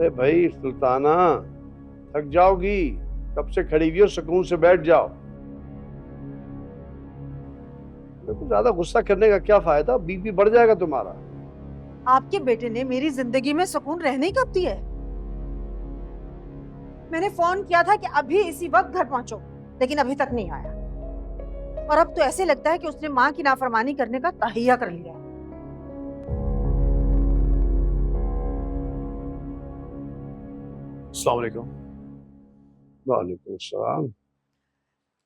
अरे भाई सुल्ताना, थक जाओगी। कब से खड़ी हुई हो, सुकून से बैठ जाओ। देखो ज्यादा गुस्सा करने का क्या फायदा, बीपी बढ़ जाएगा तुम्हारा। आपके बेटे ने मेरी जिंदगी में सुकून रहने ही कब दी है? मैंने फोन किया था कि अभी इसी वक्त घर पहुंचो, लेकिन अभी तक नहीं आया। और अब तो ऐसे लगता है कि उसने माँ की नाफरमानी करने का तहैया कर लिया है। अस्सलाम वालेकुम। वालेकुम सलाम।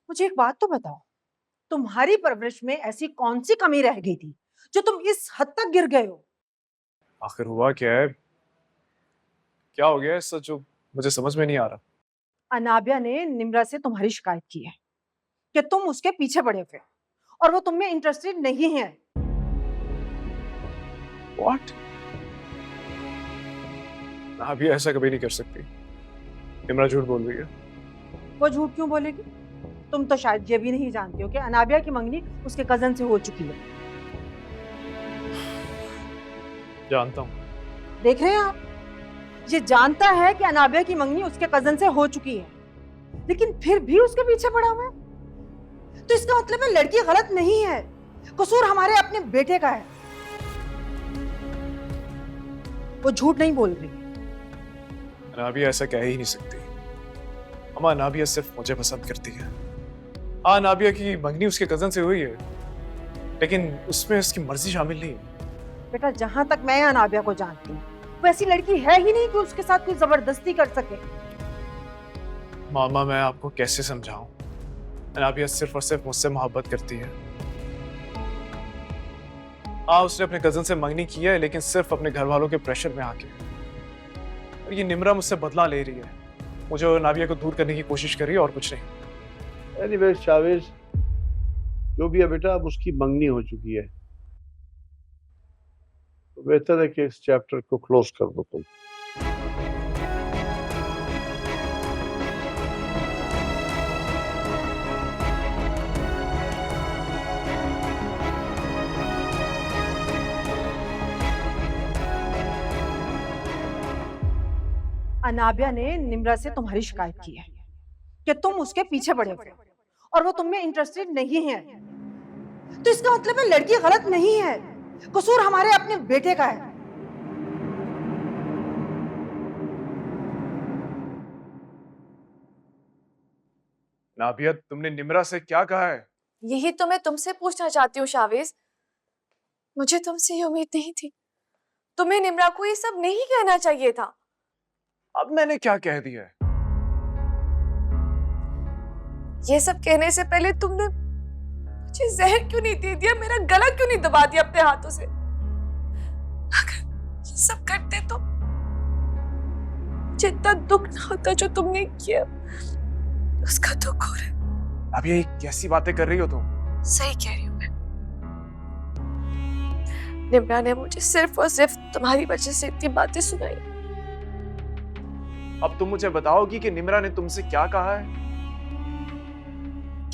मुझे एक बात तो बताओ, तुम्हारी परवरिश में ऐसी कौन सी कमी रह गई थी जो तुम इस हद तक गिर गए हो? आखिर हुआ क्या है? क्या हो गया है सच जो मुझे समझ में नहीं आ रहा। अनाबिया ने निम्रा से तुम्हारी शिकायत की है कि तुम उसके पीछे पड़े हुए और वो तुम में इंटरेस्टेड नहीं है। व्हाट? ना भी ऐसा कभी नहीं कर सकती। निम्रा झूठ बोल रही है। वो झूठ क्यों बोलेगी? तुम तो शायद ये भी नहीं जानते हो कि अनाबिया की मंगनी उसके कजन से हो चुकी है। जानता हूँ। देख रहे हैं आप, ये जानता है कि अनाबिया की मंगनी उसके कजन से हो चुकी है, लेकिन फिर भी उसके पीछे पड़ा हुआ है। तो इसका मतलब है लड़की गलत नहीं है, कसूर हमारे अपने बेटे का है। वो झूठ नहीं बोल रही। अनाबिया ऐसा कह ही नहीं सकती। अम्मा, अनाबिया सिर्फ मुझे पसंद करती है। हाँ, अनाबिया की मंगनी उसके कजन से हुई है, लेकिन उसमें उसकी मर्जी शामिल नहीं है। बेटा, जहां तक मैं अनाबिया को जानती हूँ, वो ऐसी लड़की है ही नहीं कि उसके साथ कोई जबरदस्ती कर सके। मामा, मैं आपको कैसे समझाऊं? अनाबिया सिर्फ और सिर्फ मुझसे मोहब्बत करती है। हाँ, उसने अपने कजन से मंगनी की है, लेकिन सिर्फ अपने घर वालों के प्रेशर में आके। और ये निम्रा मुझसे बदला ले रही है। मुझे और अनाबिया को दूर करने की कोशिश कर रही है और कुछ नहीं। एनीवे शावेज, जो भी है बेटा, अब उसकी मंगनी हो चुकी है, तो बेहतर है कि इस चैप्टर को क्लोज कर दो तुम। अनाबिया ने निम्रा से तुम्हारी शिकायत की है कि तुम उसके पीछे पड़े हुए और वो तुम में इंटरेस्टेड नहीं है। तो इसका मतलब है लड़की गलत नहीं है, कसूर हमारे अपने बेटे का है। नाबिया, तुमने निम्रा से क्या कहा है? यही तो मैं तुमसे पूछना चाहती हूँ शावेज। मुझे तुमसे ये उम्मीद नहीं थी। तुम्हें निम्रा को ये सब नहीं कहना चाहिए था। अब मैंने क्या कह दिया है? ये सब कहने से पहले तुमने मुझे जहर क्यों नहीं दे दिया, मेरा गला क्यों नहीं दबा दिया अपने हाथों से? अगर ये सब करते तो मुझे इतना दुख ना होता जो तुमने किया। उसका दुख हो रहा है। अब ये कैसी बातें कर रही हो तुम? सही कह रही हूँ मैं। निम्रा ने मुझे सिर्फ और सिर्फ तुम्हारी वजह से इतनी बातें सुनाई। अब तुम मुझे बताओगी कि निम्रा ने तुमसे क्या कहा है?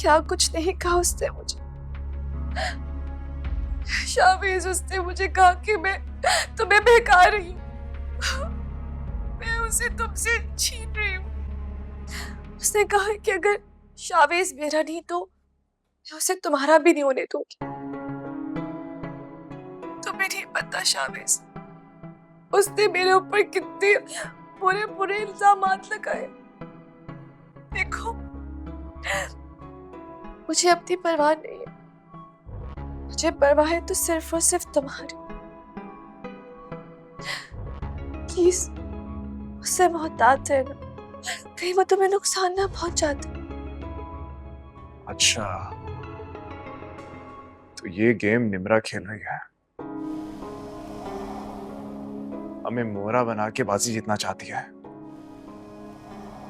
क्या कुछ नहीं कहा उसने मुझे। शावेज, उसने मुझे कहा कि मैं तुम्हें बहका रही हूँ, मैं उसे तुमसे छीन रही हूँ। उसने कहा कि अगर शावेज मेरा नहीं तो मैं उसे तुम्हारा भी नहीं होने दूंगी। तुम्हें नहीं पता शावेज, उसने मेरे ऊपर कितने बुरे बुरे इल्जामात लगाए। देखो, मुझे अपनी परवाह नहीं है, मुझे परवाह है तो सिर्फ और सिर्फ तुम्हारी। प्लीज उससे मोहतात रहना, कहीं वो तुम्हें नुकसान ना पहुंचाते। अच्छा, तो ये गेम निम्रा खेल रही है। हमें मोहरा बना के बाजी जीतना चाहती है।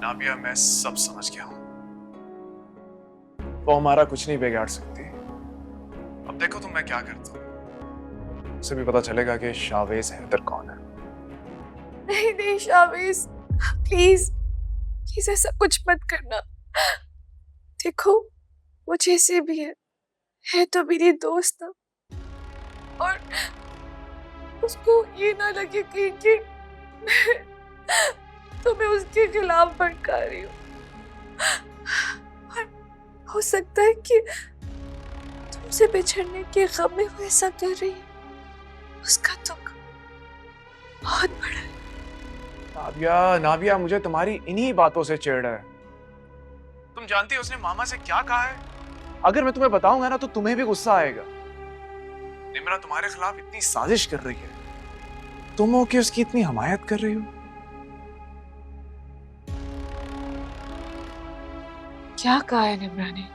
नाबिया, मैं सब समझ गया हूं। वो हमारा कुछ नहीं बिगाड़ सकती। अब देखो तुम मैं क्या करता हूं। उसे भी पता चलेगा कि शावेज हैदर कौन है। नहीं नहीं शावेज, प्लीज प्लीज ऐसा कुछ मत करना। देखो, वो जैसे भी है तो मेरी दोस्त ना, और उसको ये ना लगे कि तो मैं उसके खिलाफ भड़का रही हूँ। और हो सकता है कि तुमसे बिछड़ने के गम में वो ऐसा कर रही है। उसका दुख बहुत बड़ा है। नाबिया, नाबिया, मुझे तुम्हारी इन्हीं बातों से चिढ़ है। तुम जानती हो उसने मामा से क्या कहा है? अगर मैं तुम्हें बताऊंगा ना तो तुम्हें भी गुस्सा आएगा। निम्रा तुम्हारे खिलाफ इतनी साजिश कर रही है, तुम हो कि उसकी इतनी हमायत कर रही हो। क्या कहा है निम्रा ने?